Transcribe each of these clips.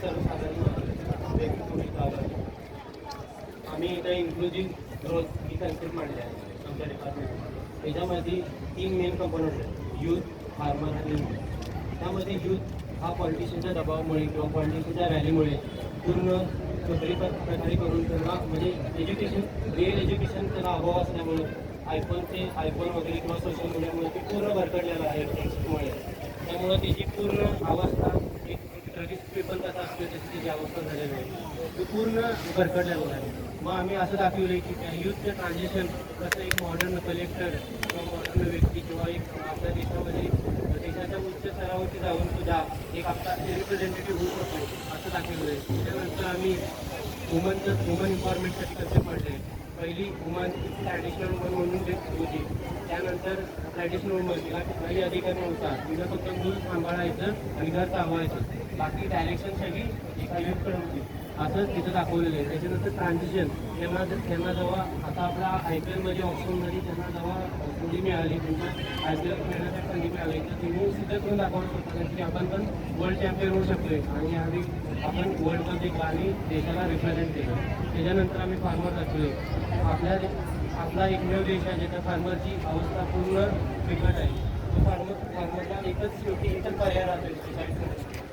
सर्वसाधारण व्यक्ती आम्ही इथं इन्क्लुझिव्ह ग्रोथ ही कन्सेप्ट मांडली आहे आमच्या डिपार्टमेंटमध्ये. त्याच्यामध्ये 3 मेन कंपोनंट आहेत, यूथ, फार्मर आणि यूथ. त्यामध्ये यूथ हा पॉलिटिशियनच्या दबावामुळे किंवा पॉलिटिशियनच्या रॅलीमुळे पूर्ण प्रकारे करून त्यांना म्हणजे रिअल एज्युकेशन त्यांना अभाव असल्यामुळे आयफोन वगैरे किंवा सोशल मीडियामुळे ते पूर्ण भरकटलेलं आहे टेक्स्टमुळे. त्यामुळं त्याची पूर्ण अवस्था एक ट्रॅफिक पेपर कसा असतो त्याची त्याची अवस्था झालेली आहे, ते पूर्ण भरकटलेलं आहे. मग आम्ही असं दाखवलं की त्या यूथचं ट्रान्झिशन कसं एक मॉडर्न कलेक्टर किंवा मॉडर्न व्यक्ती किंवा एक आपल्या देशामध्ये देशाच्या उच्च स्तरावरती जाऊन सुद्धा एक आपला रिप्रेझेंटेटिव्ह होऊ शकतो असं दाखवलं आहे. त्यानंतर आम्ही वुमन एम्पॉवरमेंटसाठी कसे पडले. पहिली वुमन ट्रॅडिशनल वुमन म्हणून होती, त्यानंतर ट्रॅडिशनल वुमन तिला कुठलाही अधिकार नव्हता, तिला फक्त मूल सांभाळायचं आणि घर चालवायचं, बाकी डायरेक्शन सगळी एका युथकडे होती असं तिथं दाखवलेलं आहे. त्याच्यानंतर ट्रान्झिशन त्यांना जेव्हा आता आपला IPL मध्ये ऑप्शनमध्ये त्यांना जेव्हा संधी मिळाली, त्यांच्या IPL खेळण्यासाठी संधी मिळाली, तर त्यांनी सिद्ध करून दाखवलं होतं की आपण पण वर्ल्ड चॅम्पियन होऊ शकतोय आणि यावेळी आपण वर्ल्डमध्ये आणि देशाला रिप्रेझेंट केलं. त्याच्यानंतर आम्ही फार्मर दाखवले. आपला एकमेव देश आहे ज्याच्या फार्मरची अवस्था पूर्ण बिकट आहे. तो फार्मरला एकच पर्याय राहतो सुसाईडमध्ये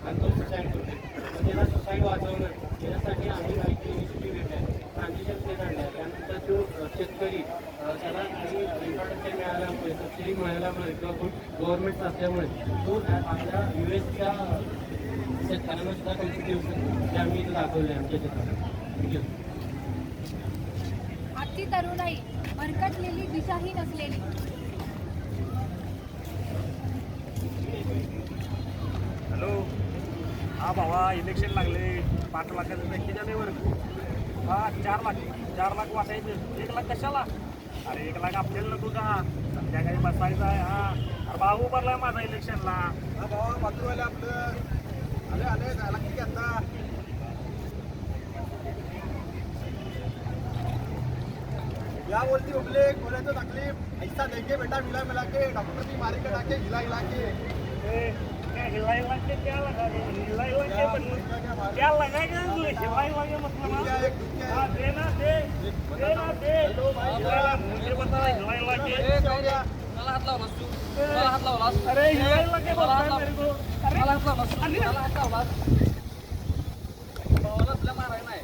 आणि तो सुसाईड करतो. तर त्याला सुसाईड वाचवणं त्याच्यासाठी आम्ही काही इनिशिएटिव्ह घेतले आहे, ट्रान्झिशन प्लेन आणलं आहे. त्यानंतर तो शेतकरी त्याला काही इन्फ्रास्ट्रक्चर मिळाल्यामुळे सबसिडी मिळाल्यामुळे किंवा गव्हर्नमेंट असल्यामुळे तो आपल्या US शेतकऱ्यांना सुद्धा कन्सिडर देऊ शकतो. ते आम्ही इथं दाखवले आमच्या शेतात. आजची तरुणाई भरकटलेली, दिशाही नसलेली. हॅलो, हा भावा इलेक्शन लागले, 5 लाखाचं बँकेच्या लेवर. हा 4 लाख वाटायचं, 1 लाख कशाला? अरे 1 लाख आपल्याला नको का? संध्याकाळी बसायचं आहे. हा अरे भाऊ उभारलाय माझा इलेक्शनला. हा भावा बाजूवाले आपलं आले झाला की आता या बोलती उबले बोले तो तकलीफ ऐसा देंगे बेटा मिला के डॉक्टर की मारे के डाके हिला के हिला के क्या लगा हिला के क्या लगाएगा हिला मतलब हाँ देना दे हेलो भाई मुझे बता हिला के मला हात लावलास अरे हिला के बोला मेरे को अरे मला हात लावलास भावाला तुला मारायला नाही.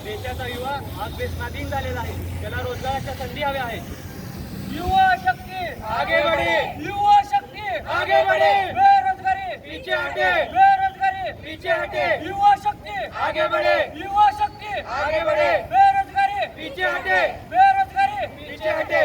देशाचा युवा आज बेस्वाधीन झालेला आहे, त्याला रोजगाराच्या संधी हव्या आहेत. युवा शक्ती आगे बढ़े, युवा शक्ती आगे बढ़े, बेरोजगारी पीछे हटे, बेरोजगारी पीछे हटे, युवा शक्ती आगे बढ़े, युवा शक्ती आगे बढ़े, बेरोजगारी पीछे हटे, बेरोजगारी पीछे हटे.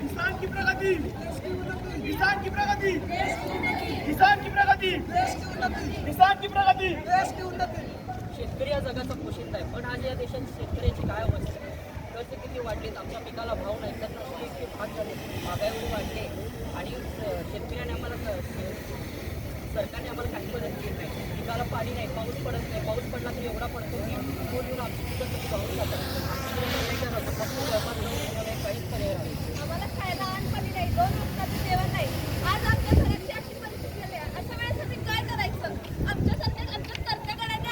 किसान की प्रगति, किसान की प्रगति, किसान की प्रगति, किसान की प्रगति, देश की उन्नती. शेतकरी या जगाचा पोशिंदा आहे, पण आज या देशात शेतकऱ्याची काय अवस्था आहे? कर्ज किती वाढलेत, आमच्या पिकाला भाव नाही, तर इतके भाग झाले, महागाई वाढले आणि शेतकऱ्याने आम्हाला सरकारने आम्हाला काही मदत केली नाही. पिकाला पाणी नाही, पाऊस पडत नाही, पाऊस पडला तर एवढा पडतो की पूर येऊन आमची पिकं सगळी वाहून जातात. काहीच पर्याय नाही. आम्हाला खायला अन्न पाणी नाही, 2 वक्ताचं जेवण नाही. आज आमच्या घराची अशी परिस्थिती झाली आहे. अशा वेळेस आम्ही काय करायचं? आमच्या सरकारने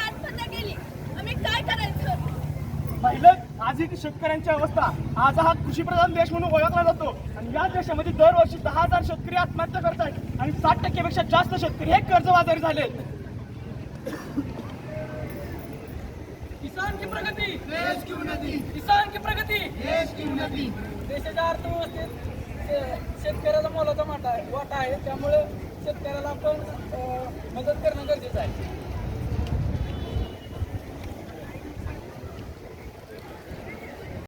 आत्महत्या केली, आम्ही काय करायचं? महिला आज ही शेतकऱ्यांची अवस्था. आज हा कृषीप्रधान देश म्हणून ओळखला जातो आणि या देशामध्ये दरवर्षी 10,000 शेतकरी आत्महत्या करतात आणि 60% पेक्षा जास्त शेतकरी हे कर्जबाजारी झाले. किसान की प्रगती, देश की उन्नती. किसान की प्रगती, देश की उन्नती. देशाच्या अर्थव्यवस्थेत शेतकऱ्याला मोलाचा वाटा आहे. त्यामुळे शेतकऱ्याला आपण मदत करणं गरजेचं आहे.